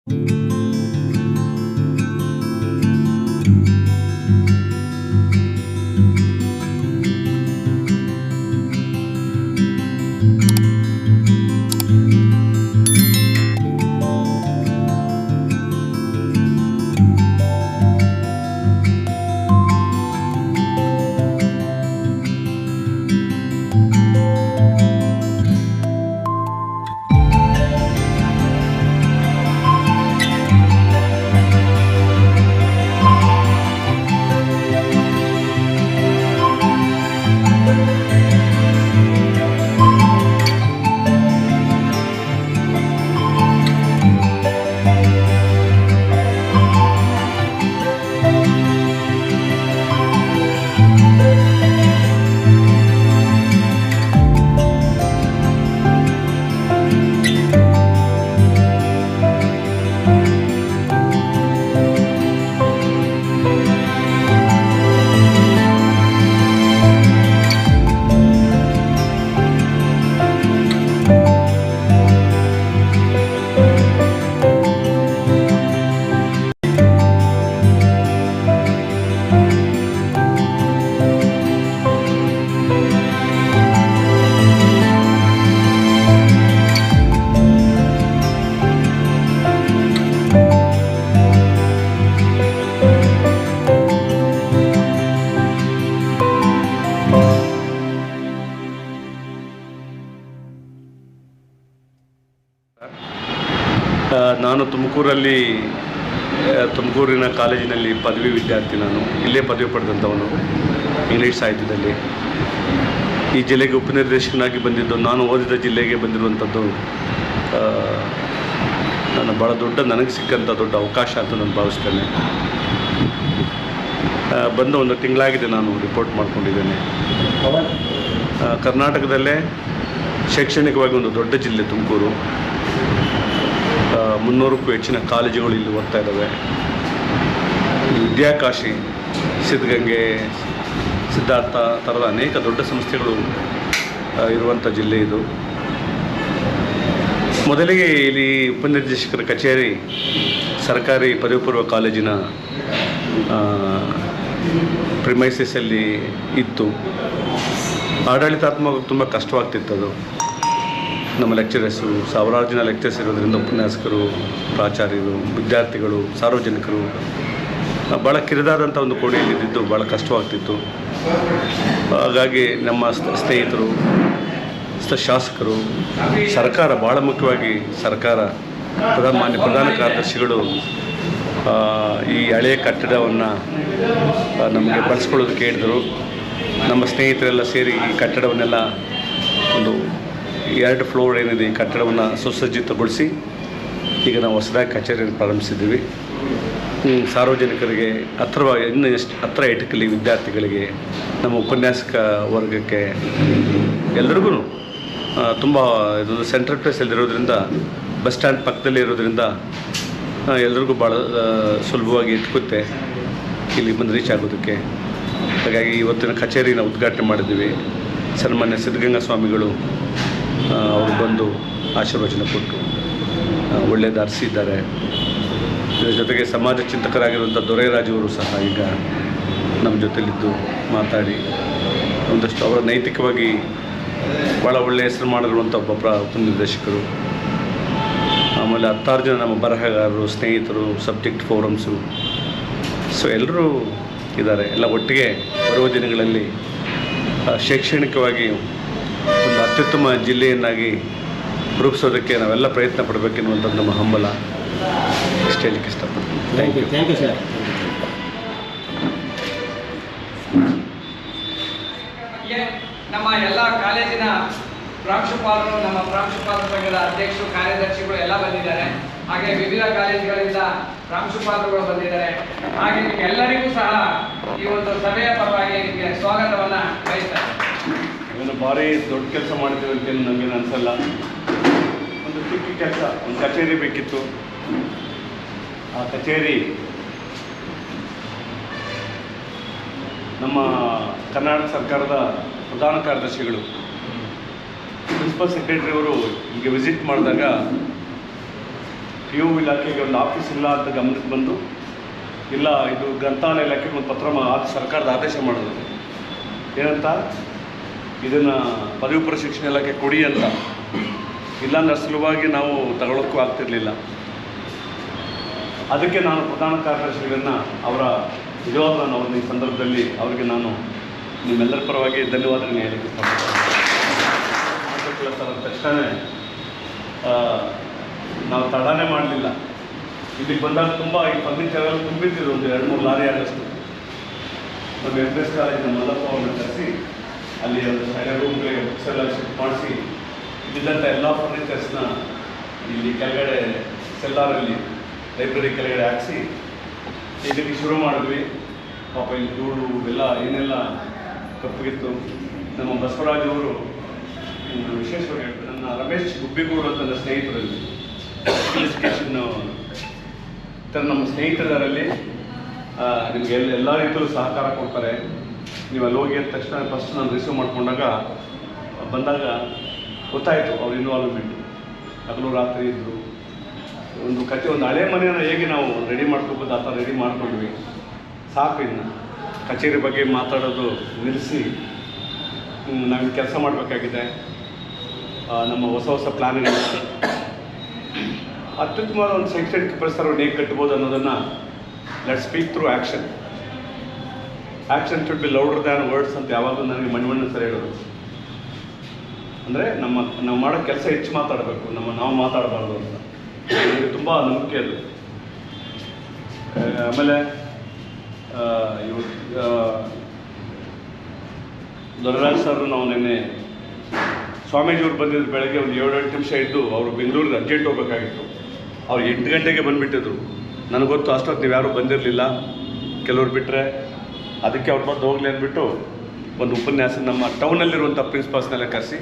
ನಾನು ತುಮಕೂರಿನ ಕಾಲೇಜಿನಲ್ಲಿ ಪದವಿ ವಿದ್ಯಾರ್ಥಿ. ನಾನು ಇಲ್ಲೇ ಪದವಿ ಪಡೆದಂಥವನು ಇಂಗ್ಲೀಷ್ ಸಾಹಿತ್ಯದಲ್ಲಿ. ಈ ಜಿಲ್ಲೆಗೆ ಉಪನಿರ್ದೇಶಕನಾಗಿ ಬಂದಿದ್ದು, ನಾನು ಓದಿದ ಜಿಲ್ಲೆಗೆ ಬಂದಿರುವಂಥದ್ದು ಭಾಳ ನನಗೆ ಸಿಕ್ಕಂಥ ದೊಡ್ಡ ಅವಕಾಶ ಅಂತ ನಾನು ಭಾವಿಸ್ತೇನೆ. ಬಂದು ಒಂದು ತಿಂಗಳಾಗಿದೆ ನಾನು ರಿಪೋರ್ಟ್ ಮಾಡ್ಕೊಂಡಿದ್ದೇನೆ. ಕರ್ನಾಟಕದಲ್ಲೇ ಶೈಕ್ಷಣಿಕವಾಗಿ ಒಂದು ದೊಡ್ಡ ಜಿಲ್ಲೆ ತುಮಕೂರು. 300ಕ್ಕೂ ಹೆಚ್ಚಿನ ಕಾಲೇಜುಗಳು ಇಲ್ಲಿ ಓದ್ತಾ ಇದ್ದಾವೆ. ವಿದ್ಯಾಕಾಶಿ, ಸಿದ್ಧಗಂಗೆ, ಸಿದ್ಧಾರ್ಥ ಥರದ ಅನೇಕ ದೊಡ್ಡ ಸಂಸ್ಥೆಗಳು ಇರುವಂಥ ಜಿಲ್ಲೆ ಇದು. ಮೊದಲಿಗೆ ಇಲ್ಲಿ ಉಪನಿರ್ದೇಶಕರ ಕಚೇರಿ ಸರ್ಕಾರಿ ಪದವಿ ಪೂರ್ವ ಕಾಲೇಜಿನ ಪ್ರಿಮೈಸಸ್ಸಲ್ಲಿ ಇತ್ತು. ಆಡಳಿತಾತ್ಮಕ ತುಂಬ ಕಷ್ಟವಾಗ್ತಿತ್ತು ಅದು. ನಮ್ಮ ಲೆಕ್ಚರರ್ಸು, ಸಾವಿರಾರು ಜನ ಲೆಕ್ಚರ್ಸ್ ಇರೋದ್ರಿಂದ ಉಪನ್ಯಾಸಕರು, ಪ್ರಾಚಾರ್ಯರು, ವಿದ್ಯಾರ್ಥಿಗಳು, ಸಾರ್ವಜನಿಕರು ಭಾಳ ಕಿರಿದಾದಂಥ ಒಂದು ಕೋಣೆಯಲ್ಲಿದ್ದು ಭಾಳ ಕಷ್ಟವಾಗ್ತಿತ್ತು. ಹಾಗಾಗಿ ನಮ್ಮ ಸ್ನೇಹಿತರು, ಶಾಸಕರು, ಸರ್ಕಾರ, ಭಾಳ ಮುಖ್ಯವಾಗಿ ಸರ್ಕಾರ, ಪ್ರಧಾನ ಕಾರ್ಯದರ್ಶಿಗಳು ಈ ಹಳೆಯ ಕಟ್ಟಡವನ್ನು ನಮಗೆ ಬಳಸ್ಕೊಳ್ಳೋದಕ್ಕೆ ಹೇಳಿದರು. ನಮ್ಮ ಸ್ನೇಹಿತರೆಲ್ಲ ಸೇರಿ ಈ ಕಟ್ಟಡವನ್ನೆಲ್ಲ ಒಂದು 2 ಫ್ಲೋರ್ ಏನಿದೆ ಈ ಕಟ್ಟಡವನ್ನು ಸುಸಜ್ಜಿತಗೊಳಿಸಿ ಈಗ ನಾವು ಹೊಸದಾಗಿ ಕಚೇರಿಯನ್ನು ಪ್ರಾರಂಭಿಸಿದ್ದೀವಿ. ಸಾರ್ವಜನಿಕರಿಗೆ ಇನ್ನೂ ಹತ್ರ ಇಟಕಲಿ ವಿದ್ಯಾರ್ಥಿಗಳಿಗೆ, ನಮ್ಮ ಉಪನ್ಯಾಸಕ ವರ್ಗಕ್ಕೆ, ಎಲ್ರಿಗೂ ತುಂಬ ಇದೊಂದು ಸೆಂಟ್ರಲ್ ಪ್ಲೇಸಲ್ಲಿರೋದ್ರಿಂದ, ಬಸ್ ಸ್ಟ್ಯಾಂಡ್ ಪಕ್ಕದಲ್ಲೇ ಇರೋದ್ರಿಂದ ಎಲ್ರಿಗೂ ಭಾಳ ಸುಲಭವಾಗಿ ಇಟ್ಕುತ್ತೆ ಇಲ್ಲಿ ಬಂದು ರೀಚ್ ಆಗೋದಕ್ಕೆ. ಹಾಗಾಗಿ ಇವತ್ತಿನ ಕಚೇರಿನ ಉದ್ಘಾಟನೆ ಮಾಡಿದ್ದೀವಿ. ಸನ್ಮಾನ್ಯ ಸಿದ್ಧಗಂಗಾ ಸ್ವಾಮಿಗಳು ಅವರು ಬಂದು ಆಶೀರ್ವಚನ ಕೊಟ್ಟು ಒಳ್ಳೆಯದು ಅರಸಿದ್ದಾರೆ. ಇದರ ಜೊತೆಗೆ ಸಮಾಜ ಚಿಂತಕರಾಗಿರುವಂಥ ದೊರೆರಾಜವರು ಸಹ ಈಗ ನಮ್ಮ ಜೊತೆಲಿದ್ದು ಮಾತಾಡಿ ಒಂದಷ್ಟು ಅವರ ನೈತಿಕವಾಗಿ ಭಾಳ ಒಳ್ಳೆಯ ಹೆಸರು ಮಾಡಿರುವಂಥ ಒಬ್ಬ ಉಪನಿರ್ದೇಶಕರು. ಆಮೇಲೆ 16 ಜನ ನಮ್ಮ ಬರಹಗಾರರು, ಸ್ನೇಹಿತರು, ಸಬ್ಜೆಕ್ಟ್ ಫೋರಮ್ಸು, ಸೊ ಎಲ್ಲರೂ ಇದ್ದಾರೆ. ಎಲ್ಲ ಒಟ್ಟಿಗೆ ಬರುವ ದಿನಗಳಲ್ಲಿ ಶೈಕ್ಷಣಿಕವಾಗಿ ಒಂದು ಅತ್ಯುತ್ತಮ ಜಿಲ್ಲೆಯನ್ನಾಗಿ ರೂಪಿಸೋದಕ್ಕೆ ನಾವೆಲ್ಲ ಪ್ರಯತ್ನ ಪಡಬೇಕೆನ್ನುವಂಥದ್ದು ನಮ್ಮ ಹಂಬಲ. ಇಷ್ಟು ಹೇಳಲಿಕ್ಕೆ ಇಷ್ಟಪಡ್ತೀನಿ. Thank you sir. ನಮ್ಮ ಎಲ್ಲ ಕಾಲೇಜಿನ ಪ್ರಾಂಶುಪಾಲರು, ನಮ್ಮ ಪ್ರಾಂಶುಪಾಲರ ಸಂಘದ ಅಧ್ಯಕ್ಷರು, ಕಾರ್ಯದರ್ಶಿಗಳು ಎಲ್ಲ ಬಂದಿದ್ದಾರೆ. ಹಾಗೆ ವಿವಿಧ ಕಾಲೇಜುಗಳಿಂದ ಪ್ರಾಂಶುಪಾಲರುಗಳು ಬಂದಿದ್ದಾರೆ. ಹಾಗೆ ನಿಮಗೆಲ್ಲರಿಗೂ ಸಹ ಈ ಒಂದು ಸಭೆಯ ಪರವಾಗಿ ನಿಮಗೆ ಸ್ವಾಗತವನ್ನು ಬಯಸ್ತಾರೆ. ಏನು ಭಾರಿ ದೊಡ್ಡ ಕೆಲಸ ಮಾಡ್ತೀವಿ ಅಂತೇನು ನಮಗೇನು ಅನಿಸಲ್ಲ. ಒಂದು ಚಿಕ್ಕ ಕೆಲಸ, ಒಂದು ಕಚೇರಿ ಬೇಕಿತ್ತು. ಆ ಕಚೇರಿ ನಮ್ಮ ಕರ್ನಾಟಕ ಸರ್ಕಾರದ ಪ್ರಧಾನ ಕಾರ್ಯದರ್ಶಿಗಳು, ಪ್ರಿನ್ಸಿಪಲ್ ಸೆಕ್ರೆಟರಿ ಅವರು ಹೀಗೆ ವಿಸಿಟ್ ಮಾಡಿದಾಗ ಯು ಇಲಾಖೆಗೆ ಒಂದು ಆಫೀಸ್ ಇಲ್ಲ ಅಂತ ಗಮನಕ್ಕೆ ಬಂದು, ಇಲ್ಲ ಇದು ಗ್ರಂಥಾಲಯ ಇಲಾಖೆಗೆ ಒಂದು ಪತ್ರ ಸರ್ಕಾರದ ಆದೇಶ ಮಾಡಿದ್ರು. ಏನಂತ, ಇದನ್ನು ಪದವಿ ಪೂರ್ವ ಶಿಕ್ಷಣ ಇಲಾಖೆ ಕೊಡಿ ಅಂತ. ಇಲ್ಲಾಂದ್ರೆ ಸಲುವಾಗಿ ನಾವು ತಗೊಳ್ಳೋಕ್ಕೂ ಆಗ್ತಿರಲಿಲ್ಲ. ಅದಕ್ಕೆ ನಾನು ಪ್ರಧಾನ ಕಾರ್ಯದರ್ಶಿಗಳನ್ನು ಅವರ ನಿಜವಾದ ನಾನು ಅವ್ರನ್ನ ಈ ಸಂದರ್ಭದಲ್ಲಿ ಅವರಿಗೆ ನಾನು ನಿಮ್ಮೆಲ್ಲರ ಪರವಾಗಿ ಧನ್ಯವಾದಗಳನ್ನು ಹೇಳಲಿಕ್ಕೆ ಇಷ್ಟಪಡ್ತೀನಿ. ತಕ್ಷಣ ನಾವು ತಡಾನೇ ಮಾಡಲಿಲ್ಲ. ಇಲ್ಲಿಗೆ ಬಂದಾಗ ತುಂಬ ಈ ಫರ್ನಿಚರ್ ಎಲ್ಲ ತುಂಬಿದ್ದಿದ್ದು, ಒಂದು 2-3 ಲಾರಿ ಆದಷ್ಟು. ನಮ್ಮ MS ಕಾಲೇಜಿನ ಮಲ್ಲಪ್ಪ ಅವ್ರನ್ನ ಕರೆಸಿ ಅಲ್ಲಿ ಒಂದು ಸಣ್ಣ ರೂಮ್ಗೆ ಬುಕ್ಸ್ ಎಲ್ಲ ಶಿಫ್ಟ್ ಮಾಡಿಸಿ ಇದ್ದಂಥ ಎಲ್ಲ ಫರ್ನಿಚರ್ಸ್ನ ಇಲ್ಲಿ ಕೆಳಗಡೆ ಸೆಲ್ಲಾರಲ್ಲಿ ಲೈಬ್ರರಿ ಕೆಳಗಡೆ ಹಾಕಿಸಿ ಇದಕ್ಕೆ ಶುರು ಮಾಡಿದ್ವಿ. ಪಾಪ ಇಲ್ಲಿ ಧೂಳು ಎಲ್ಲ ಏನೆಲ್ಲ ಕಪ್ಪಗಿತ್ತು. ನಮ್ಮ ಬಸವರಾಜ್ ಅವರು ವಿಶೇಷವಾಗಿ ಹೇಳ್ತಾರೆ, ನನ್ನ ರಮೇಶ್ ಗುಬ್ಬಿಗೂಡು ಅಂತ ನನ್ನ ಸ್ನೇಹಿತರಲ್ಲಿ ಎಜುಕೇಷನ್ ನಮ್ಮ ಸ್ನೇಹಿತರಲ್ಲಿ ನಿಮಗೆ ಎಲ್ಲ ರೀತಿಯಲ್ಲೂ ಸಹಕಾರ ಕೊಡ್ತಾರೆ. ನೀವು ಅಲ್ಲಿ ಹೋಗಿ ಅಂದ ತಕ್ಷಣ ಫಸ್ಟ್ ನಾನು ರಿಸೀವ್ ಮಾಡ್ಕೊಂಡಾಗ ಬಂದಾಗ ಗೊತ್ತಾಯಿತು ಅವ್ರ ಇನ್ವಾಲ್ವ್ಮೆಂಟು. ಹಗಲು ರಾತ್ರಿ ಇದ್ದರು. ಒಂದು ಹಳೆ ಮನೆಯನ್ನು ಹೇಗೆ ನಾವು ರೆಡಿ ಮಾಡ್ಕೋಬೋದು ಆ ಥರ ರೆಡಿ ಮಾಡ್ಕೊಂಡ್ವಿ. ಸಾಕು, ಇನ್ನು ಕಚೇರಿ ಬಗ್ಗೆ ಮಾತಾಡೋದು ನಿಲ್ಲಿಸಿ ನಾವು ಕೆಲಸ ಮಾಡಬೇಕಾಗಿದೆ. ನಮ್ಮ ಹೊಸ ಪ್ಲ್ಯಾನ್ಗಳು, ಅತ್ಯುತ್ತಮವಾದ ಒಂದು ಶೈಕ್ಷಣಿಕ ಪರಿಸರವನ್ನು ಹೇಗೆ ಕಟ್ಬೋದು ಅನ್ನೋದನ್ನು let speak through action. Action should be louder than words ಅಂತ ಯಾವಾಗಲೂ ನನಗೆ ಮಣ್ಣು ಸರ್ ಹೇಳೋದು. ಅಂದರೆ ನಾವು ಮಾಡೋ ಕೆಲಸ ಹೆಚ್ಚು ಮಾತಾಡಬೇಕು, ನಾವು ಮಾತಾಡಬಾರ್ದು ಅಂತ ನನಗೆ ತುಂಬ ನಂಬಿಕೆ ಅದು. ಆಮೇಲೆ ದೊರರಾಜ್ ಸರ್ ನಾವು ನಿನ್ನೆ ಸ್ವಾಮೀಜಿಯವ್ರು ಬಂದಿದ್ದು ಬೆಳಗ್ಗೆ ಒಂದು 7-8 ನಿಮಿಷ ಇದ್ದು ಅವರು ಬೆಂಗಳೂರಿಗೆ ಅರ್ಜೆಂಟ್ ಹೋಗಬೇಕಾಗಿತ್ತು. ಅವ್ರು 8 ಗಂಟೆಗೆ ಬಂದುಬಿಟ್ಟಿದ್ರು. ನನಗೆ ಗೊತ್ತು ಅಷ್ಟೊತ್ತು ನೀವು ಯಾರೂ ಬಂದಿರಲಿಲ್ಲ, ಕೆಲವ್ರು ಬಿಟ್ಟರೆ. ಅದಕ್ಕೆ ಅವ್ರ ಬಂದು ಹೋಗಲಿ ಅಂದ್ಬಿಟ್ಟು ಒಂದು ಉಪನ್ಯಾಸ ನಮ್ಮ ಟೌನಲ್ಲಿರುವಂಥ ಪ್ರಿನ್ಸಿಪಾಲ್ಸ್ನೆಲ್ಲ ಕರೆಸಿ,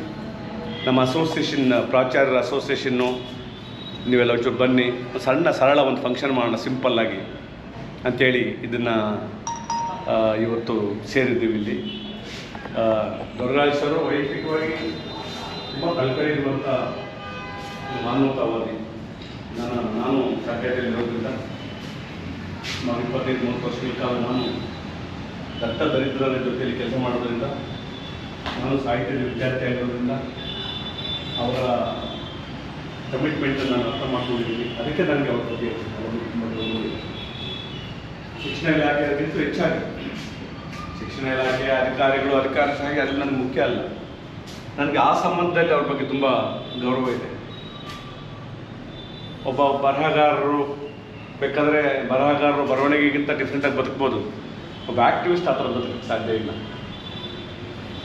ನಮ್ಮ ಅಸೋಸಿಯೇಷನ್ ಪ್ರಾಚಾರ್ಯರ ಅಸೋಸಿಯೇಷನ್ನು ನೀವೆಲ್ಲ ಒಂಚೂರು ಬನ್ನಿ, ಸರಳ ಒಂದು ಫಂಕ್ಷನ್ ಮಾಡೋಣ ಸಿಂಪಲ್ಲಾಗಿ ಅಂಥೇಳಿ ಇದನ್ನು ಇವತ್ತು ಸೇರಿದ್ದೀವಿ ಇಲ್ಲಿ. ದೊರರಾಜ್ ಸರ್ ವೈಯಕ್ತಿಕವಾಗಿ ತುಂಬ ಕಳಕಳಿ ಇರುವಂಥ ಮಾನವತಾವಾದಿ. ನಾನು ಸಾಹಿತ್ಯದಲ್ಲಿರೋದ್ರಿಂದ ಸುಮಾರು 25-30 ವರ್ಷಗಳ ಕಾಲ ನಾನು ದತ್ತ ದರಿದ್ರರ ಜೊತೆಯಲ್ಲಿ ಕೆಲಸ ಮಾಡೋದ್ರಿಂದ, ನಾನು ಸಾಹಿತ್ಯದ ವಿದ್ಯಾರ್ಥಿ ಆಗಿರೋದ್ರಿಂದ ಅವರ ಕಮಿಟ್ಮೆಂಟನ್ನು ನಾನು ಅರ್ಥ ಮಾಡ್ಕೊಂಡಿದ್ದೀನಿ. ಅದಕ್ಕೆ ನನಗೆ ಅವ್ರ ಬಗ್ಗೆ ಶಿಕ್ಷಣ ಇಲಾಖೆಗಿಂತ ಹೆಚ್ಚಾಗಿ ಶಿಕ್ಷಣ ಇಲಾಖೆಯ ಅಧಿಕಾರಿಗಳಾಗಿ ಅದು ನನಗೆ ಮುಖ್ಯ ಅಲ್ಲ. ನನಗೆ ಆ ಸಂಬಂಧದಲ್ಲಿ ಅವ್ರ ಬಗ್ಗೆ ತುಂಬ ಗೌರವ ಇದೆ. ಒಬ್ಬ ಬರಹಗಾರರು ಬೇಕಾದರೆ ಬರವಣಿಗೆಗಿಂತ ಡಿಫ್ರೆಂಟಾಗಿ ಬದುಕ್ಬೋದು. ಒಬ್ಬ ಆ್ಯಕ್ಟಿವಿಸ್ಟ್ ಆ ಥರ ಬದುಕಕ್ಕೆ ಸಾಧ್ಯ ಇಲ್ಲ.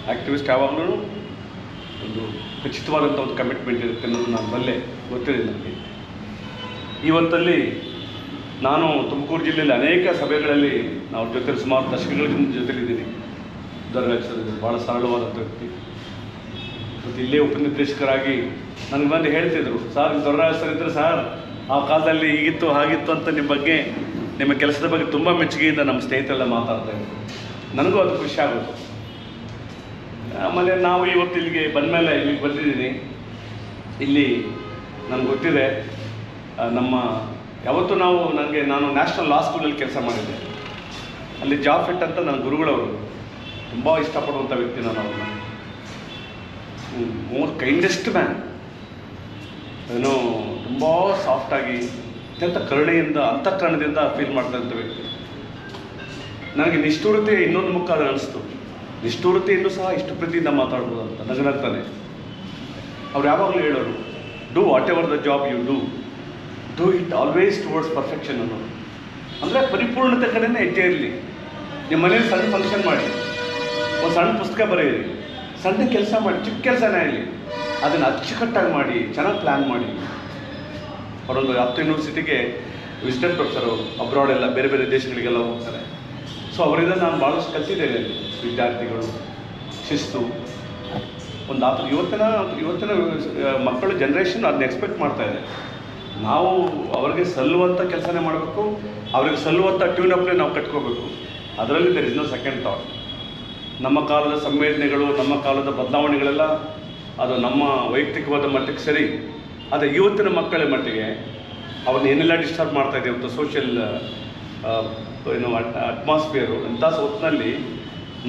ಆ್ಯಕ್ಟಿವಿಸ್ಟ್ ಯಾವಾಗಲೂ ಒಂದು ಖಚಿತವಾದಂಥ ಒಂದು ಕಮಿಟ್ಮೆಂಟ್ ಇರುತ್ತೆ ಅನ್ನೋದು ನಾನು ಬಲ್ಲೆ, ಗೊತ್ತಿದೆ ನನಗೆ. ಇವತ್ತಲ್ಲಿ ನಾನು ತುಮಕೂರು ಜಿಲ್ಲೆಯಲ್ಲಿ ಅನೇಕ ಸಭೆಗಳಲ್ಲಿ ನಾವು ಜೊತೆಲಿ ಸುಮಾರು ದಶಕಗಳ ಜೊತೆಲಿದ್ದೀನಿ. ದೊರರಾಜ್ ಭಾಳ ಸರಳವಾದಂಥ ವ್ಯಕ್ತಿ. ಮತ್ತು ಇಲ್ಲೇ ಉಪನಿರ್ದೇಶಕರಾಗಿ ನನಗೆ ಬಂದು ಹೇಳ್ತಿದ್ರು, ಸರ್ ದೊರರಾಜ್ ಸರ್ ಇದ್ದರೆ ಸರ್ ಆ ಕಾಲದಲ್ಲಿ ಹೀಗಿತ್ತು ಹಾಗಿತ್ತು ಅಂತ ನಿಮ್ಮ ಬಗ್ಗೆ, ನಿಮ್ಮ ಕೆಲಸದ ಬಗ್ಗೆ ತುಂಬ ಮೆಚ್ಚುಗೆಯಿಂದ ನಮ್ಮ ಸ್ನೇಹಿತರೆಲ್ಲ ಮಾತಾಡ್ತಾ ಇದ್ರು. ನನಗೂ ಅದು ಖುಷಿ ಆಗೋದು. ಆಮೇಲೆ ನಾವು ಇವತ್ತು ಇಲ್ಲಿಗೆ ಬಂದಮೇಲೆ ಇಲ್ಲಿಗೆ ಬಂದಿದ್ದೀನಿ. ಇಲ್ಲಿ ನನಗೆ ಗೊತ್ತಿದೆ, ಯಾವತ್ತೂ ನಾನು ನ್ಯಾಷನಲ್ ಲಾ ಸ್ಕೂಲಲ್ಲಿ ಕೆಲಸ ಮಾಡಿದ್ದೆ. ಅಲ್ಲಿ ಜಾಬ್ ಫಿಟ್ ಅಂತ ನನ್ನ ಗುರುಗಳವರು, ತುಂಬ ಇಷ್ಟಪಡುವಂಥ ವ್ಯಕ್ತಿ ನಾನು ಅವ್ರನ್ನ. ಮೋರ್ ಕೈಂಡೆಸ್ಟ್ ಮ್ಯಾನ್, ಏನೋ ತುಂಬ ಸಾಫ್ಟಾಗಿ ಅತ್ಯಂತ ಕರುಣೆಯಿಂದ ಅಂತಃಕರಣದಿಂದ ಫೀಲ್ ಮಾಡ್ತಾಯಿದ್ದ ವ್ಯಕ್ತಿ. ನನಗೆ ನಿಷ್ಠುರತೆ ಇನ್ನೊಂದು ಮುಖ ಅದು ಅನಿಸ್ತು. ನಿಷ್ಠುರತೆಯನ್ನು ಸಹ ಇಷ್ಟು ಪ್ರೀತಿಯಿಂದ ಮಾತಾಡ್ಬೋದು ಅಂತ ನಗನಗ್ತಾನೆ. ಅವ್ರು ಯಾವಾಗಲೂ ಹೇಳೋರು, do whatever the job you do it always towards perfection ಅನ್ನೋದು. ಅಂದರೆ ಪರಿಪೂರ್ಣತೆ ಕಡೆನೇ ಹೆಜ್ಜೆ ಇರಲಿ. ನಿಮ್ಮ ಮನೇಲಿ ಸಣ್ಣ ಫಂಕ್ಷನ್ ಮಾಡಿ, ಒಂದು ಸಣ್ಣ ಪುಸ್ತಕ ಬರೆಯಿರಿ, ಸಣ್ಣ ಕೆಲಸ ಮಾಡಿ, ಚಿಕ್ಕ ಕೆಲಸನೇ ಆಗಲಿ, ಅದನ್ನು ಅಚ್ಚುಕಟ್ಟಾಗಿ ಮಾಡಿ, ಚೆನ್ನಾಗಿ ಪ್ಲ್ಯಾನ್ ಮಾಡಿ. ಅವರೊಂದು 10 ಯೂನಿವರ್ಸಿಟಿಗೆ ವಿಸಿಟರ್ ಪ್ರೊಫೆಸರು, ಅಬ್ರಾಡೆಲ್ಲ ಬೇರೆ ಬೇರೆ ದೇಶಗಳಿಗೆಲ್ಲ ಹೋಗ್ತಾರೆ. ಸೊ ಅವರಿಂದ ನಾನು ಭಾಳಷ್ಟು ಕಲಿತಿದ್ದೇನೆ. ವಿದ್ಯಾರ್ಥಿಗಳು ಶಿಸ್ತು ಒಂದು ಆ ಥರ ಇವತ್ತಿನ ಮಕ್ಕಳು ಜನ್ರೇಷನ್ ಅದನ್ನ ಎಕ್ಸ್ಪೆಕ್ಟ್ ಮಾಡ್ತಾಯಿದೆ. ನಾವು ಅವ್ರಿಗೆ ಸಲ್ಲುವಂಥ ಕೆಲಸನೇ ಮಾಡಬೇಕು, ಅವ್ರಿಗೆ ಸಲ್ಲುವಂಥ ಟ್ಯೂನಪ್ನೇ ನಾವು ಕಟ್ಕೋಬೇಕು. ಅದರಲ್ಲಿ there is no second thought. ನಮ್ಮ ಕಾಲದ ಸಂವೇದನೆಗಳು, ನಮ್ಮ ಕಾಲದ ಬದಲಾವಣೆಗಳೆಲ್ಲ ಅದು ನಮ್ಮ ವೈಯಕ್ತಿಕವಾದ ಮಟ್ಟಕ್ಕೆ ಸರಿ. ಆದರೆ ಇವತ್ತಿನ ಮಕ್ಕಳ ಮಟ್ಟಿಗೆ ಅವನ್ನ ಏನೆಲ್ಲ ಡಿಸ್ಟರ್ಬ್ ಮಾಡ್ತಾ ಇದೆ ಅಂತ ಸೋಷಿಯಲ್ ಅಟ್ಮಾಸ್ಫಿಯರು ಇಂಥ ಹೊತ್ತಿನಲ್ಲಿ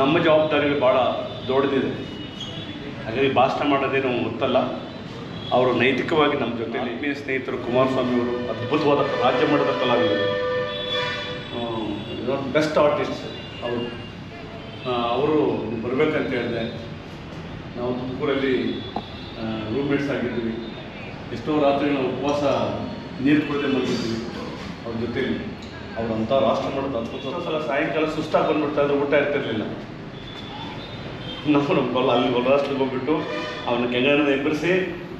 ನಮ್ಮ ಜವಾಬ್ದಾರಿಗಳು ಭಾಳ ದೊಡ್ಡದಿದೆ. ಹಾಗಾಗಿ ಭಾಷಣ ಮಾಡೋದೇನು ಗೊತ್ತಲ್ಲ. ಅವರು ನೈತಿಕವಾಗಿ ನಮ್ಮ ಜೊತೆಯಲ್ಲಿ ಆತ್ಮೀಯ ಸ್ನೇಹಿತರು ಕುಮಾರಸ್ವಾಮಿ ಅವರು ಅದ್ಭುತವಾದ ರಾಜ್ಯ ಮಟ್ಟದ ಕಲಾವಿದರು, ಬೆಸ್ಟ್ ಆರ್ಟಿಸ್ಟ್ ಅವರು ಬರಬೇಕಂತ ಹೇಳಿದೆ. ನಾವು ತುಮಕೂರಲ್ಲಿ ರೂಮ್ಮೇಟ್ಸ್ ಆಗಿದ್ವಿ. ಎಷ್ಟೋ ರಾತ್ರಿ ನಾವು ಉಪವಾಸ ನೀರು ಕುಡಿದೇ ಮಲಗಿದ್ವಿ ಅವ್ರ ಜೊತೆಲಿ. ಅವರಂಥ ರಾಷ್ಟ್ರ ಮಟ್ಟದ ಅದ್ಭುತ ಸಲ ಸಾಯಂಕಾಲ ಸುಸ್ತಾಗಿ ಬಂದುಬಿಡ್ತಾ ಇದ್ರೆ ಊಟ ಇರ್ತಿರ್ಲಿಲ್ಲ. ನಾವು ನಮ್ಮ ಅಲ್ಲಿ ಹೊರರಾಷ್ಟ್ರಕ್ಕೆ ಹೋಗ್ಬಿಟ್ಟು ಅವನ ಕೆಂಗನ ಎಬ್ಬರಿಸಿ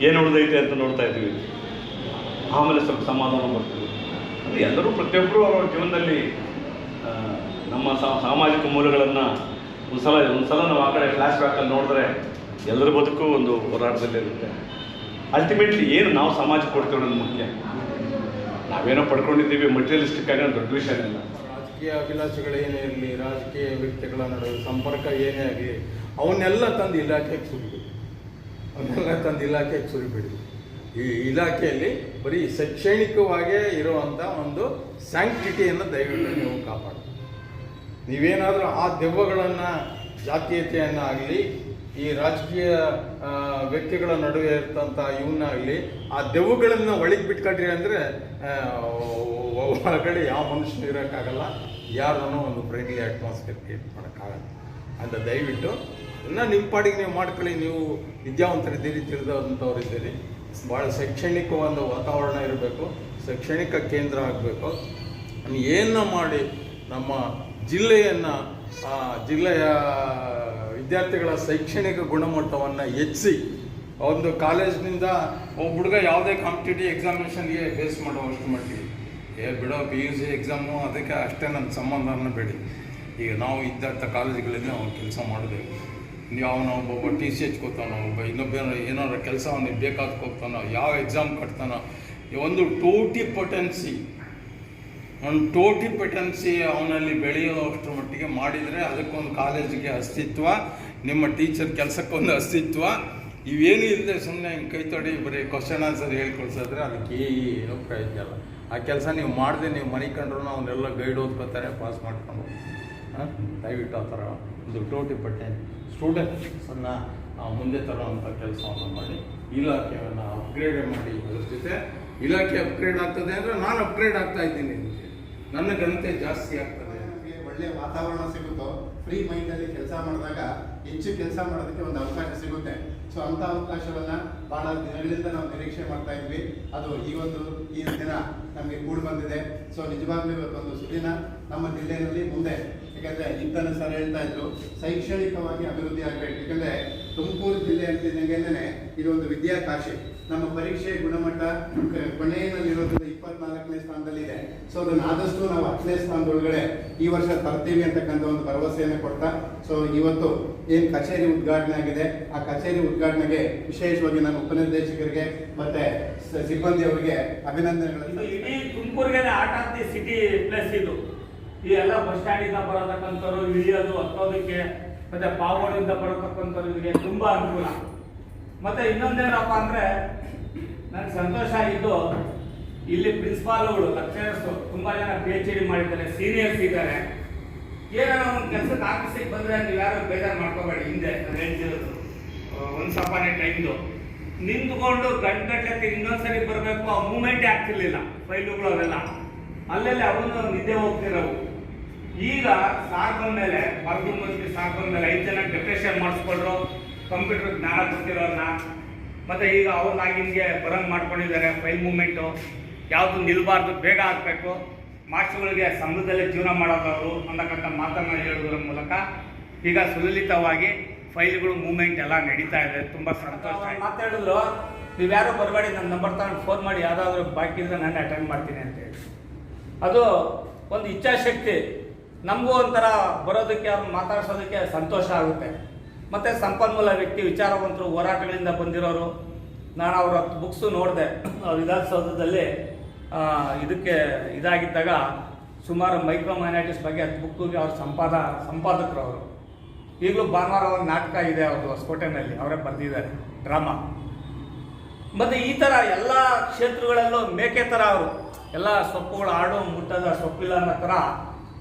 ಏನು ಉಳಿದೈತೆ ಅಂತ ನೋಡ್ತಾ ಇದ್ವಿ. ಆಮೇಲೆ ಸ್ವಲ್ಪ ಸಮಾಧಾನ ಬರ್ತೀವಿ. ಅದು ಎಲ್ಲರೂ ಪ್ರತಿಯೊಬ್ಬರು ಅವರ ಜೀವನದಲ್ಲಿ ನಮ್ಮ ಸಾಮಾಜಿಕ ಮೌಲ್ಯಗಳನ್ನು ಒಂದ್ಸಲ ನಾವು ಆ ಕಡೆ ಫ್ಲ್ಯಾಶ್ ಬ್ಯಾಕಲ್ಲಿ ನೋಡಿದ್ರೆ ಎಲ್ಲರ ಬದುಕು ಒಂದು ಹೋರಾಟದಲ್ಲಿರುತ್ತೆ. ಅಲ್ಟಿಮೇಟ್ಲಿ ಏನು ನಾವು ಸಮಾಜಕ್ಕೆ ಕೊಡ್ತೀವಿ ಅನ್ನೋದು ಮುಖ್ಯ. ನಾವೇನೋ ಪಡ್ಕೊಂಡಿದ್ದೀವಿ ಮಟೀರಿಯಲಿಸ್ಟಿಕ್ ಆಗಿ ದೊಡ್ಡ ವಿಷಯ ಇಲ್ಲ. ರಾಜಕೀಯ ಅಭಿಲಾಷೆಗಳೇನೇ ಇರಲಿ, ರಾಜಕೀಯ ವ್ಯಕ್ತಿಗಳ ನಡುವೆ ಸಂಪರ್ಕ ಏನೇ ಆಗಲಿ, ಅವನ್ನೆಲ್ಲ ತಂದು ಇಲಾಖೆಗೆ ಸುರಿಬಿಡಿ. ಈ ಇಲಾಖೆಯಲ್ಲಿ ಬರೀ ಶೈಕ್ಷಣಿಕವಾಗೇ ಇರುವಂಥ ಒಂದು ಸ್ಯಾಂಕ್ಟಿಟಿಯನ್ನು ದಯವಿಟ್ಟು ನೀವು ಕಾಪಾಡಿ. ನೀವೇನಾದರೂ ಆ ದೆವ್ವಗಳನ್ನು, ಜಾತೀಯತೆಯನ್ನು ಆಗಲಿ, ಈ ರಾಜಕೀಯ ವ್ಯಕ್ತಿಗಳ ನಡುವೆ ಇರ್ತಂಥ ಇವನ್ನಾಗಲಿ, ಆ ದೆವ್ವಗಳನ್ನು ಒಳಗೆ ಬಿಟ್ಕೊಟ್ರಿ ಅಂದರೆ ಹೊರಗಡೆ ಯಾವ ಮನುಷ್ಯನು ಇರೋಕ್ಕಾಗಲ್ಲ, ಯಾರನ್ನೂ ಒಂದು ಫ್ರೆಂಡ್ಲಿ ಅಟ್ಮಾಸ್ಫಿಯರ್ ಕ್ರಿಯೇಟ್ ಮಾಡೋಕ್ಕಾಗಲ್ಲ. ಅಂತ ದಯವಿಟ್ಟು ಇನ್ನು ನಿಮ್ಮ ಪಾಡಿಗೆ ನೀವು ಮಾಡ್ಕೊಳ್ಳಿ. ನೀವು ವಿದ್ಯಾವಂತರಿದ್ದೀರಿ, ತಿಳಿದಂಥವ್ರು ಇದ್ದೀರಿ. ಭಾಳ ಶೈಕ್ಷಣಿಕ ಒಂದು ವಾತಾವರಣ ಇರಬೇಕು, ಶೈಕ್ಷಣಿಕ ಕೇಂದ್ರ ಆಗಬೇಕು. ಏನು ಮಾಡಿ ನಮ್ಮ ಜಿಲ್ಲೆಯ ವಿದ್ಯಾರ್ಥಿಗಳ ಶೈಕ್ಷಣಿಕ ಗುಣಮಟ್ಟವನ್ನು ಹೆಚ್ಚಿಸಿ, ಒಂದು ಕಾಲೇಜಿನಿಂದ ಒಬ್ಬ ಹುಡುಗ ಯಾವುದೇ ಕಾಂಪಿಟೇಟಿವ್ ಎಕ್ಸಾಮಿನೇಷನ್ಗೆ ಬೇಸ್ ಮಾಡುವಷ್ಟು ಮಟ್ಟಿಗೆ ಬಿಡೋ PUC ಎಕ್ಸಾಮು ಅದಕ್ಕೆ ಅಷ್ಟೇ ನನ್ನ ಸಂಬಂಧನ ಬೇಡಿ. ಈಗ ನಾವು ಇದ್ದಂಥ ಕಾಲೇಜುಗಳಲ್ಲಿ ನಾವು ಕೆಲಸ ಮಾಡಬೇಕು. ಅವನು ಒಬ್ಬ TCH ಹೋಗ್ತಾನೋ, ಒಬ್ಬ ಇನ್ನೊಬ್ಬ ಏನಾದ್ರು ಕೆಲಸ ಅವನಿಗೆ ಬೇಕಾದಕ್ಕೆ ಹೋಗ್ತಾನೋ, ಯಾವ ಎಕ್ಸಾಮ್ ಕಟ್ತಾನೋ, ಒಂದು ಟೋಟಿ ಪೊಟೆನ್ಸಿ ಅವನಲ್ಲಿ ಬೆಳೆಯೋಷ್ಟರ ಮಟ್ಟಿಗೆ ಮಾಡಿದರೆ ಅದಕ್ಕೊಂದು ಕಾಲೇಜಿಗೆ ಅಸ್ತಿತ್ವ, ನಿಮ್ಮ ಟೀಚರ್ ಕೆಲಸಕ್ಕೊಂದು ಅಸ್ತಿತ್ವ. ಇವೇನೂ ಇಲ್ಲದೆ ಸುಮ್ಮನೆ ಹಿಂಗೆ ಕೈ ತೊಡಿ ಬರೀ ಕ್ವಶನ್ ಆನ್ಸರ್ ಹೇಳ್ಕೊಳ್ಸಿದ್ರೆ ಅದಕ್ಕೆ ಏನೂ ಪ್ರಯೋಜನ ಇಲ್ಲ. ಆ ಕೆಲಸ ನೀವು ಮಾಡದೆ ನೀವು ಮನೆ ಕಂಡ್ರೂ ಅವನ್ನೆಲ್ಲ ಗೈಡ್ ಓದ್ಕೋತಾರೆ, ಪಾಸ್ ಮಾಡ್ಕೊಂಡು. ದಯವಿಟ್ಟು ಆ ಥರ ಒಂದು ಟೋಟಿ ಸ್ಟೂಡೆಂಟ್ಸನ್ನು ಮುಂದೆ ತರುವಂಥ ಕೆಲಸವನ್ನು ಮಾಡಿ ಇಲಾಖೆಯನ್ನು ಅಪ್ಗ್ರೇಡ್ ಮಾಡಿ. ಅದ್ರ ಜೊತೆ ಇಲಾಖೆ ಅಪ್ಗ್ರೇಡ್ ಆಗ್ತದೆ ಅಂದರೆ ನಾನು ಅಪ್ಗ್ರೇಡ್ ಆಗ್ತಾ ಇದ್ದೀನಿ, ನನ್ನ ಘನತೆ ಜಾಸ್ತಿ ಆಗ್ತದೆ. ಒಳ್ಳೆಯ ವಾತಾವರಣ ಸಿಗುತ್ತೋ, ಫ್ರೀ ಮೈಂಡಲ್ಲಿ ಕೆಲಸ ಮಾಡಿದಾಗ ಹೆಚ್ಚು ಕೆಲಸ ಮಾಡೋದಕ್ಕೆ ಒಂದು ಅವಕಾಶ ಸಿಗುತ್ತೆ. ಸೊ ಅಂಥ ಅವಕಾಶವನ್ನು ಭಾಳ ದಿನಗಳಿಂದ ನಾವು ನಿರೀಕ್ಷೆ ಮಾಡ್ತಾ ಇದ್ವಿ. ಅದು ಈ ದಿನ ನಮಗೆ ಕೂಡಿ ಬಂದಿದೆ. ಸೊ ನಿಜವಾಗ್ಲೂ ಇವತ್ತೊಂದು ಸುದಿನ ನಮ್ಮ ಜಿಲ್ಲೆಯಲ್ಲಿ ಮುಂದೆ. ಯಾಕಂದರೆ ಇಂಥನ್ನು ಸರ್ ಹೇಳ್ತಾ ಇದ್ರು, ಶೈಕ್ಷಣಿಕವಾಗಿ ಅಭಿವೃದ್ಧಿ ಆಗಬೇಕು. ಯಾಕಂದರೆ ತುಮಕೂರು ಜಿಲ್ಲೆ ಅಂತಿದ್ದಂಗೆನೇ ಇದೊಂದು ವಿದ್ಯಾಕಾಶಿ. ನಮ್ಮ ಪರೀಕ್ಷೆ ಗುಣಮಟ್ಟ ಕೊನೆಯಲ್ಲಿರೋದ್ರಿಂದ 24ನೇ ಸ್ಥಾನದಲ್ಲಿದೆ. ಸೊ ಅದನ್ನು ಆದಷ್ಟು ನಾವು 10ನೇ ಸ್ಥಾನದೊಳಗಡೆ ಈ ವರ್ಷ ತರ್ತೀವಿ ಅಂತಕ್ಕಂಥ ಒಂದು ಭರವಸೆಯನ್ನು ಕೊಡ್ತಾ, ಸೊ ಇವತ್ತು ಏನು ಕಚೇರಿ ಉದ್ಘಾಟನೆ ಆಗಿದೆ, ಆ ಕಚೇರಿ ಉದ್ಘಾಟನೆಗೆ ವಿಶೇಷವಾಗಿ ನಾನು ಉಪನಿರ್ದೇಶಕರಿಗೆ ಮತ್ತೆ ಸಿಬ್ಬಂದಿ ಅವರಿಗೆ ಅಭಿನಂದನೆಗಳನ್ನು. ಇಡೀ ತುಮಕೂರಿಗೆ art of the city place ಇದು. ಈ ಎಲ್ಲ ಬಸ್ ಸ್ಟ್ಯಾಂಡಿಂದ ಬರತಕ್ಕಂಥವ್ರು ಇಳಿಯೋದು ಹತ್ತೋದಕ್ಕೆ, ಮತ್ತೆ ಪಾವಗಡಿಂದ ಬರತಕ್ಕಂಥವ್ರು ಇವರಿಗೆ ತುಂಬ ಅನುಕೂಲ. ಮತ್ತೆ ಇನ್ನೊಂದೇನಪ್ಪ ಅಂದರೆ ನನಗೆ ಸಂತೋಷ ಆಗಿದ್ದು, ಇಲ್ಲಿ ಪ್ರಿನ್ಸಿಪಾಲ್ಗಳು, ಲೆಕ್ಚರರ್ಸ್ ತುಂಬ ಜನ PhD ಮಾಡಿದ್ದಾರೆ, ಸೀನಿಯರ್ಸ್ ಇದ್ದಾರೆ. ಏನಾರ ಒಂದು ಕೆಲಸಕ್ಕೆ ಆಫೀಸಿಗೆ ಬಂದರೆ ನೀವು ಯಾರು ಬೇಜಾರು ಮಾಡ್ಕೋಬೇಡಿ. ಹಿಂದೆ ನಾನು ಹೇಳ್ತಿರೋದು ಒಂದು ಸಪಾನೆ ಟೈಮ್ದು ನಿಂತ್ಕೊಂಡು ಗಂಟೆ ಇನ್ನೊಂದ್ಸರಿ ಬರಬೇಕು, ಆ ಮೂಮೆಂಟೇ ಆಗ್ತಿರ್ಲಿಲ್ಲ. ಫೈಲುಗಳು ಅವೆಲ್ಲ ಅಲ್ಲೆಲ್ಲ ಅವನು ನಿದ್ದೆ ಹೋಗ್ತಿರೋವು. ಈಗ ಸಾರ್ ಬಂದಮೇಲೆ ಬರೆದು ಮುಗಿಸಿ ಸಾರ್ ಬಂದಮೇಲೆ 5 ಜನ ಡೆಪ್ರೆಷನ್ ಮಾಡಿಸ್ಕೊಂಡ್ರು, ಕಂಪ್ಯೂಟರ್ ಜ್ಞಾನ ಗೊತ್ತಿರೋರನ್ನ. ಮತ್ತು ಈಗ ಅವ್ರ ಲಾಗಿನ್ಗೆ ಬರಂಗೆ ಮಾಡ್ಕೊಂಡಿದ್ದಾರೆ. ಫೈಲ್ ಮೂಮೆಂಟು ಯಾವುದು ನಿಲ್ಬಾರ್ದು, ಬೇಗ ಆಗಬೇಕು. ಮಾರ್ಕ್ಸ್ಗಳಿಗೆ ಸಂಬಳದಲ್ಲೇ ಜೀವನ ಮಾಡೋದವರು ಅನ್ನತಕ್ಕಂಥ ಮಾತನ್ನು ಹೇಳೋದ್ರ ಮೂಲಕ ಈಗ ಸುಲಲಿತವಾಗಿ ಫೈಲ್ಗಳು ಮೂಮೆಂಟ್ ಎಲ್ಲ ನಡೀತಾ ಇದೆ. ತುಂಬ ಸಂತೋಷ. ಮಾತಾಡಿದ್ರು, ನೀವು ಯಾರೋ ಬರಬೇಡಿ, ನನ್ನ ನಂಬರ್ ತಗೊಂಡು ಫೋನ್ ಮಾಡಿ, ಯಾವುದಾದ್ರೂ ಬಾಕಿ ಇದ್ರೆ ನಾನು ಅಟೆಂಡ್ ಮಾಡ್ತೀನಿ ಅಂತೇಳಿ. ಅದು ಒಂದು ಇಚ್ಛಾಶಕ್ತಿ. ನಮಗೂ ಒಂಥರ ಬರೋದಕ್ಕೆ, ಅವ್ರನ್ನ ಮಾತಾಡ್ಸೋದಕ್ಕೆ ಸಂತೋಷ ಆಗುತ್ತೆ. ಮತ್ತು ಸಂಪನ್ಮೂಲ ವ್ಯಕ್ತಿ, ವಿಚಾರವಂತರು, ಹೋರಾಟಗಳಿಂದ ಬಂದಿರೋರು. ನಾನು ಅವರ ಬುಕ್ಸು ನೋಡಿದೆ. ವಿಧಾನಸೌಧದಲ್ಲಿ ಇದಕ್ಕೆ ಇದಾಗಿದ್ದಾಗ ಸುಮಾರು ಮೈಕ್ರೋ ಮೈನಾರಿಟೀಸ್ ಬಗ್ಗೆ 10 ಬುಕ್ಕಿಗೆ ಅವ್ರ ಸಂಪಾದಕರು ಅವರು. ಈಗಲೂ ಭಾನುವಾರ ಒಂದು ನಾಟಕ ಇದೆ ಅವ್ರದ್ದು ಹೊಸಕೋಟೆನಲ್ಲಿ, ಅವರೇ ಬರೆದಿದ್ದಾರೆ, ಡ್ರಾಮಾ. ಮತ್ತು ಈ ಥರ ಎಲ್ಲ ಕ್ಷೇತ್ರಗಳಲ್ಲೂ ಮೇಕೆ ಥರ ಅವರು ಎಲ್ಲ ಸೊಪ್ಪುಗಳು ಆಡು ಮುಟ್ಟದ ಸೊಪ್ಪಿಲ್ಲ ಅನ್ನೋ ಥರ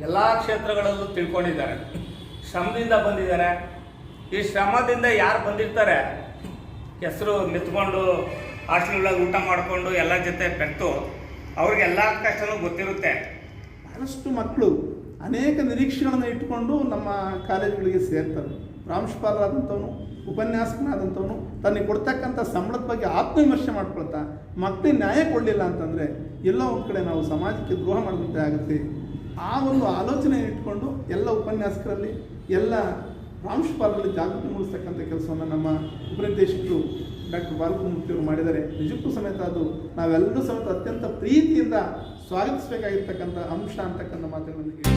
ಎಲ್ಲ ಕ್ಷೇತ್ರಗಳಲ್ಲೂ ತಿಳ್ಕೊಂಡಿದ್ದಾರೆ. ಶ್ರಮದಿಂದ ಬಂದಿದ್ದಾರೆ. ಈ ಶ್ರಮದಿಂದ ಯಾರು ಬಂದಿರ್ತಾರೆ, ಹೆಸರು ಮೆತ್ಕೊಂಡು ಹಾಸ್ಟೆಲ್ಗಳಲ್ಲಿ ಊಟ ಮಾಡಿಕೊಂಡು ಎಲ್ಲ ಜೊತೆ ಬೆರೆತು ಅವ್ರಿಗೆ ಎಲ್ಲ ಕಷ್ಟನೂ ಗೊತ್ತಿರುತ್ತೆ. ಬಹಳಷ್ಟು ಮಕ್ಕಳು ಅನೇಕ ನಿರೀಕ್ಷೆಗಳನ್ನು ಇಟ್ಟುಕೊಂಡು ನಮ್ಮ ಕಾಲೇಜುಗಳಿಗೆ ಸೇರ್ತಾರೆ. ಪ್ರಾಂಶುಪಾಲರಾದಂಥವನು, ಉಪನ್ಯಾಸಕನಾದಂಥವನು ತನಗೆ ಕೊಡ್ತಕ್ಕಂಥ ಸಂಬಳದ ಬಗ್ಗೆ ಆತ್ಮವಿಮರ್ಶೆ ಮಾಡ್ಕೊಳ್ತಾ ಮಕ್ಕಳಿಗೆ ನ್ಯಾಯ ಕೊಡಲಿಲ್ಲ ಅಂತಂದರೆ ಎಲ್ಲೋ ಒಂದು ಕಡೆ ನಾವು ಸಮಾಜಕ್ಕೆ ದ್ರೋಹ ಮಾಡಿದಂತೆ ಆಗುತ್ತೆ. ಆ ಒಂದು ಆಲೋಚನೆ ಇಟ್ಕೊಂಡು ಎಲ್ಲ ಉಪನ್ಯಾಸಕರಲ್ಲಿ, ಎಲ್ಲ ಪ್ರಾಂಶುಪಾಲರಲ್ಲಿ ಜಾಗೃತಿ ಮೂಡಿಸ್ತಕ್ಕಂಥ ಕೆಲಸವನ್ನು ನಮ್ಮ ಉಪನಿರ್ದೇಶಕರು ಡಾಕ್ಟರ್ ಬಾಲಕುಮೂರ್ತಿಯವರು ಮಾಡಿದ್ದಾರೆ. ನಿಜಕ್ಕೂ ಸಮೇತ ಅದು ನಾವೆಲ್ಲರೂ ಸಮೇತ ಅತ್ಯಂತ ಪ್ರೀತಿಯಿಂದ ಸ್ವಾಗತಿಸಬೇಕಾಗಿರ್ತಕ್ಕಂಥ ಅಂಶ ಅಂತಕ್ಕಂಥ ಮಾತುಗಳನ್ನು ಹೇಳಿ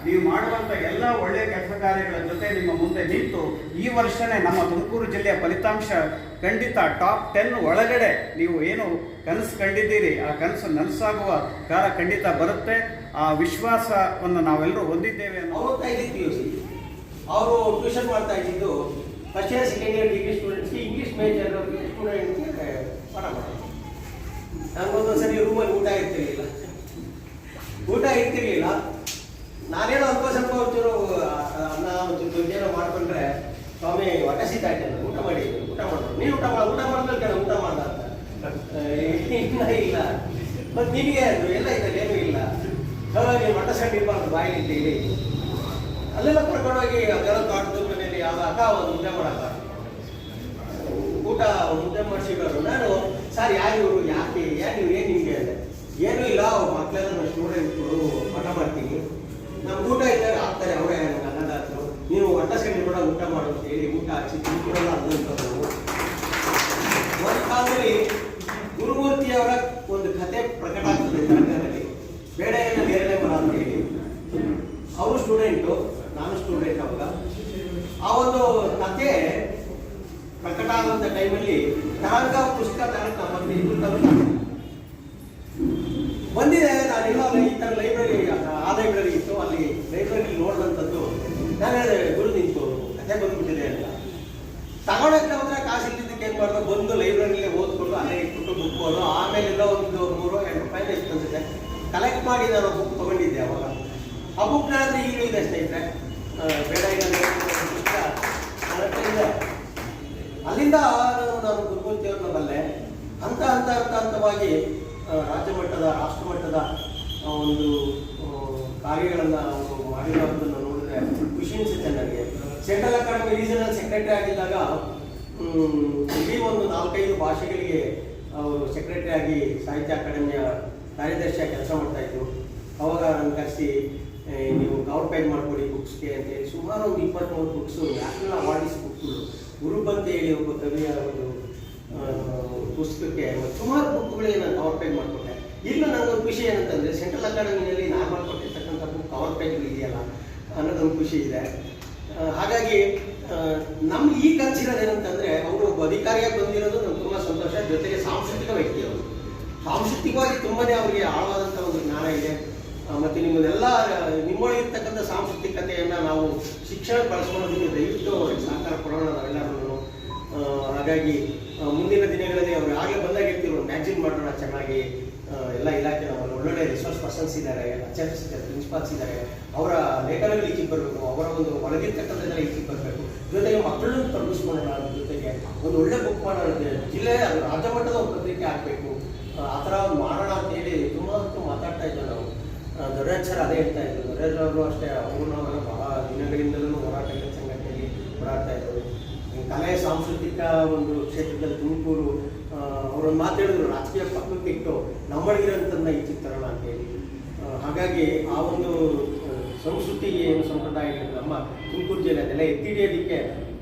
ನೀವು ಮಾಡುವಂಥ ಎಲ್ಲ ಒಳ್ಳೆಯ ಕೆಲಸ ಕಾರ್ಯಗಳ ಜೊತೆ ನಿಮ್ಮ ಮುಂದೆ ನಿಂತು ಈ ವರ್ಷನೇ ನಮ್ಮ ತುಮಕೂರು ಜಿಲ್ಲೆಯ ಫಲಿತಾಂಶ ಖಂಡಿತ ಟಾಪ್ 10 ಒಳಗಡೆ ನೀವು ಏನು ಕನಸು ಕಂಡಿದ್ದೀರಿ ಆ ಕನಸು ನನಸಾಗುವ ಕಾಲ ಖಂಡಿತ ಬರುತ್ತೆ. ಆ ವಿಶ್ವಾಸವನ್ನು ನಾವೆಲ್ಲರೂ ಹೊಂದಿದ್ದೇವೆ. ಅವರು ಟ್ಯೂಷನ್ ಮಾಡ್ತಾ ಇದ್ದಿದ್ದು first year second year degree ಸ್ಟೂಡೆಂಟ್ಸ್ಗೆ ಇಂಗ್ಲೀಷ್ ಮೇಜರ್ ಸ್ಟೂಡೆಂಟ್ಸ್ಗೆ ಪಾಠ ಮಾಡೋದು. ನನಗೊಂದೊಂದು ಸರಿ ರೂಮಲ್ಲಿ ಊಟ ಇರ್ತಿರ್ಲಿಲ್ಲ. ನಾನೇನೋ ಅಲ್ಪ ಸ್ವಲ್ಪ ಒಂಚೂರು ಅನ್ನ ಒಂಚೂರು ದೊಡ್ಡೇನೋ ಮಾಡ್ಕೊಂಡ್ರೆ ಸ್ವಾಮಿ ಹೊಟ್ಟೆ ಸೀತಾ ಇದ್ದೇನೆ, ಊಟ ಮಾಡೋದು ನೀನು ಊಟ ಮಾಡಿದ್ಮೇಲೆ ಕೇಳ ಊಟ ಮಾಡ್ದ ಅಂತ ಇಲ್ಲ. ಮತ್ತು ನಿನಗೆ ಅದು ಎಲ್ಲ ಇದ್ದಲ್ಲಿ ಏನೂ ಇಲ್ಲ, ನೀನು ಹೊಟ್ಟೆ ಸಣ್ಣ ಇರಬಾರ್ದು ಬಾಯಿಲಿ ಇದ್ದೀವಿ. ಅಲ್ಲೆಲ್ಲ ಕರ್ಕೊಂಡೋಗಿ ಅದೆಲ್ಲ ತೋಟದ ಮನೆಯಲ್ಲಿ ಯಾವ ಅಕ್ಕ ಒಂದು ಮುದ್ದೆ ಮಾಡಕ್ಕ ಊಟ ಮುದ್ದೆ ಮಾಡಿಸಿದ್ರು. ನಾನು ಸರ್ ಯಾರು ಯಾಕೆ ನೀವು ಏನು ನಿಮಗೆ ಅಂದೆ. ಏನೂ ಇಲ್ಲ, ಅವ್ರ ಮಕ್ಕಳೆಲ್ಲ ನಮ್ಮ ಸ್ಟೂಡೆಂಟ್ಗಳು ಪಾಠ ಮಾಡ್ತೀನಿ, ನಮ್ಗೆ ಊಟ ಇದ್ದಾಗ ಆಗ್ತಾರೆ ಅವರೇ ಅನ್ನದಾದ್ರು. ನೀವು ಹೊಟ್ಟ ಸೆಂಡಿ ಕೂಡ ಊಟ ಮಾಡು ಅಂತ ಹೇಳಿ ಊಟ ಹಚ್ಚಿ ತಿಳ್ಕೊಳ್ಳಲ್ಲ ಅನ್ನೋಂಥದ್ದು. ಒಂದು ಕಾಲದಲ್ಲಿ ಗುರುಮೂರ್ತಿಯವರ ಒಂದು ಕತೆ ಪ್ರಕಟ ಆಗ್ತದೆ ತರಂಗದಲ್ಲಿ, ಬೇಳೆಯನ್ನು ನೇರಳೆ ಮರ ಅಂತ ಹೇಳಿ. ಅವರು ಸ್ಟೂಡೆಂಟು, ನಾನು ಸ್ಟೂಡೆಂಟ್. ಅವಾಗ ಆ ಒಂದು ಕತೆ ಪ್ರಕಟ ಆಗುವಂಥ ಟೈಮಲ್ಲಿ ತರಂಗ ಪುಸ್ತಕ ತರಂಗ ಮತ್ತೆ ಬಂದಿದೆ. ನಾನೆಲ್ಲ ಈ ಥರ ಲೈಬ್ರರಿ, ಆ ಲೈಬ್ರರಿ ಇತ್ತು, ಅಲ್ಲಿ ಲೈಬ್ರರಿ ನೋಡಿದಂಥದ್ದು. ನಾನು ಹೇಳಿದೆ ಗುರು ನಿಂತು ಕತೆ ಬಂದ್ಬಿಟ್ಟಿದೆ ಅಂತ. ತಗೊಳಕ್ಕೆ ಹೋದ್ರೆ ಕಾಸು ಇಲ್ಲಿದ್ದಕ್ಕೆ ಏನು ಮಾಡೋದು, ಬಂದು ಲೈಬ್ರರಿಲೇ ಓದ್ಕೊಂಡು ಅಲ್ಲೇ ಇಟ್ಬಿಟ್ಟು ಬುಕ್ ಓದು. ಆಮೇಲೆ ಎಲ್ಲ ಒಂದು 3-2 ರೂಪಾಯಿನ ಇತ್ತು ಅನ್ಸುತ್ತೆ ಕಲೆಕ್ಟ್ ಮಾಡಿ ನಾನು ಬುಕ್ ತೊಗೊಂಡಿದ್ದೆ ಅವಾಗ. ಆ ಬುಕ್ ನಾದ್ರೆ ಈಗಲೂ ಇದೆ ಸ್ನೇಹಿತರೆ, ಬೇಡ ಪುಸ್ತಕ ಇದೆ. ಅಲ್ಲಿಂದ ನಾನು ಗುರುಮೂರ್ತಿಯವ್ರನ್ನ ಬಲ್ಲೆ. ಹಂತವಾಗಿ ರಾಜ್ಯ ಮಟ್ಟದ, ರಾಷ್ಟ್ರ ಮಟ್ಟದ ಒಂದು ಕಾರ್ಯಗಳನ್ನು ಅವರು ಮಾಡಿರೋದನ್ನು ನೋಡಿದ್ರೆ ಖುಷಿ ಅನಿಸುತ್ತೆ ನನಗೆ. ಸೆಂಟ್ರಲ್ ಅಕಾಡೆಮಿ ರೀಜನಲ್ ಸೆಕ್ರೆಟರಿ ಆಗಿದ್ದಾಗ ಇಡೀ ಒಂದು 4-5 ಭಾಷೆಗಳಿಗೆ ಅವರು ಸೆಕ್ರೆಟರಿ ಆಗಿ ಸಾಹಿತ್ಯ ಅಕಾಡೆಮಿಯ ಕಾರ್ಯದರ್ಶಿಯಾಗಿ ಕೆಲಸ ಮಾಡ್ತಾಯಿದ್ರು. ಅವಾಗ ನಾನು ಕರೆಸಿ ನೀವು ಕವರ್ ಪೇಜ್ ಮಾಡಿಕೊಡಿ ಬುಕ್ಸ್ಗೆ ಅಂತೇಳಿ ಸುಮಾರು ಒಂದು 23 ಬುಕ್ಸು, ನ್ಯಾಷನಲ್ ಅವಾರ್ಡಿಸ್ ಬುಕ್ಗಳು, ಗುರುಬ್ ಅಂತ ಹೇಳಿ ಒಬ್ಬ ಕವಿಯ ಒಂದು ಪುಸ್ತಕಕ್ಕೆ ಸುಮಾರು ಬುಕ್ಗಳಿಗೆ ನಾನು ಕವರ್ ಪೇಜ್ ಮಾಡಿಕೊಟ್ಟೆ. ಇಲ್ಲೂ ನನಗೊಂದು ಖುಷಿ ಏನಂತಂದರೆ ಸೆಂಟ್ರಲ್ ಅಕಾಡೆಮಿನಲ್ಲಿ ನಾನು ಮಾಡಿಕೊಟ್ಟಿರ್ತಕ್ಕಂಥ ಬುಕ್ ಕವರ್ ಪೇಜ್ಗಳು ಇದೆಯಲ್ಲ ಅನ್ನೋದೊಂದು ಖುಷಿ ಇದೆ. ಹಾಗಾಗಿ ನಮ್ಗೆ ಈ ಕನಸಿರೋದೇನಂತಂದ್ರೆ ಅವರು ಒಬ್ಬ ಅಧಿಕಾರಿಯಾಗಿ ಬಂದಿರೋದು ನಮ್ಗೆ ತುಂಬಾ ಸಂತೋಷ. ಜೊತೆಗೆ ಸಾಂಸ್ಕೃತಿಕ ವ್ಯಕ್ತಿ ಅವರು, ಸಾಂಸ್ಕೃತಿಕವಾಗಿ ತುಂಬಾನೇ ಅವರಿಗೆ ಆಳವಾದಂಥ ಒಂದು ಜ್ಞಾನ ಇದೆ. ಮತ್ತೆ ನಿಮ್ಮೊಳಗಿರ್ತಕ್ಕಂಥ ಸಾಂಸ್ಕೃತಿಕತೆಯನ್ನ ನಾವು ಶಿಕ್ಷಣ ಬಳಸ್ಕೊಳ್ಳೋದಕ್ಕೆ ದಯವಿಟ್ಟು ಅವ್ರಿಗೆ ಸಹಕಾರ ಕೊಡೋಣ ನಾವೆಲ್ಲರೂ. ಹಾಗಾಗಿ ಮುಂದಿನ ದಿನಗಳಲ್ಲಿ ಅವರು ಆಗಲೇ ಬಂದಾಗ ಇರ್ತೀವಿ, ಮ್ಯಾಗ್ಝಿನ್ ಮಾಡೋಣ ಚೆನ್ನಾಗಿ. ಎಲ್ಲ ಇಲಾಖೆ ನಮ್ಮಲ್ಲಿ ಒಳ್ಳೊಳ್ಳೆ ರಿಸೋರ್ಸ್ ಪರ್ಸನ್ಸ್ ಇದ್ದಾರೆ, ಅಚಾರ್ಸ್ ಇದ್ದಾರೆ, ಪ್ರಿನ್ಸಿಪಾಲ್ಸ್ ಇದ್ದಾರೆ. ಅವರ ಲೇಖನಗಳು ಈಚೆಗೆ ಬರಬೇಕು, ಅವರ ಒಂದು ಒಳಗಿರ್ತಕ್ಕಂಥದ್ದೆಲ್ಲ ಈಚೆಗೆ ಬರಬೇಕು. ಜೊತೆಗೆ ಮಕ್ಕಳನ್ನು ತೊಡಗಿಸ್ಕೊಳ್ಳೋಣ, ಜೊತೆಗೆ ಒಂದು ಒಳ್ಳೆ ಬುಕ್ ಮಾಡೋಣ, ಜಿಲ್ಲೆ ರಾಜ್ಯ ಮಟ್ಟದ ಒಂದು ಪತ್ರಿಕೆ ಹಾಕಬೇಕು, ಆ ಥರ ಒಂದು ಮಾಡೋಣ ಅಂತೇಳಿ ತುಂಬ ಹೊತ್ತು ಮಾತಾಡ್ತಾ ಇದ್ವಿ ನಾವು. ದೊಡ್ಡರಾಜ್ ಸರ್ ಅದೇ ಹೇಳ್ತಾ ಇದ್ರು. ದೊಡ್ಡರಾಜ್ ಅವರು ಅಷ್ಟೇ, ಅವರು ನಾವು ಬಹಳ ದಿನಗಳಿಂದಲೂ ಹೋರಾಟ ಸಂಘಟನೆಯಲ್ಲಿ ಹೋರಾಡ್ತಾ ಇದ್ರು. ಕಲೆ ಸಾಂಸ್ಕೃತಿಕ ಒಂದು ಕ್ಷೇತ್ರದಲ್ಲಿ ತುಮಕೂರು ಅವರೊಂದು ಮಾತಾಡಿದ್ರು, ರಾಜಕೀಯ ಪಕ್ಕಕ್ಕೆ ಇಟ್ಟು ನಮ್ಮೊಳಗಿರೋಂಥದ್ದನ್ನ ಈಚೆಗೆ ತರೋಣ ಅಂತೇಳಿ. ಹಾಗಾಗಿ ಆ ಒಂದು ಸಂಸ್ಕೃತಿ ಏನು ಸಂಪ್ರದಾಯಗಳು ನಮ್ಮ ತುಮಕೂರು ಜಿಲ್ಲೆ ಅದೆಲ್ಲ ಎತ್ತಿ ಹಿಡಿಯೋದಕ್ಕೆ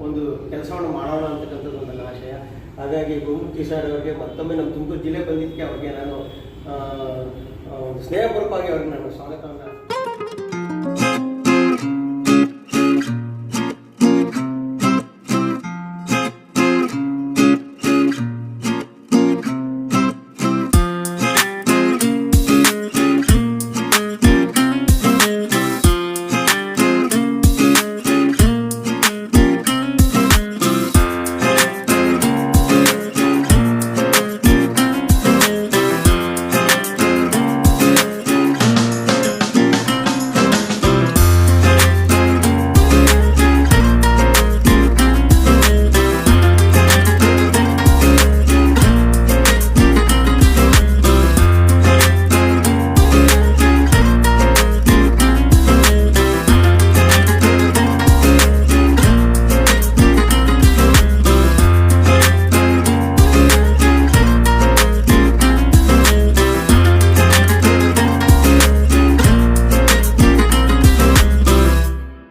ಒಂದು ಕೆಲಸವನ್ನು ಮಾಡೋಣ ಅಂತಕ್ಕಂಥದ್ದು ಒಂದು ನನ್ನ ಆಶಯ. ಹಾಗಾಗಿ ಗೋಮೂರ್ತಿ ಸರ್ ಅವರಿಗೆ ಮತ್ತೊಮ್ಮೆ ನಮ್ಮ ತುಮಕೂರು ಜಿಲ್ಲೆ ಬಂದಿದ್ದಕ್ಕೆ ಅವ್ರಿಗೆ ನಾನು ಸ್ನೇಹಪೂರ್ವಕವಾಗಿ ಅವ್ರಿಗೆ ನಾನು ಸ್ವಾಗತವನ್ನು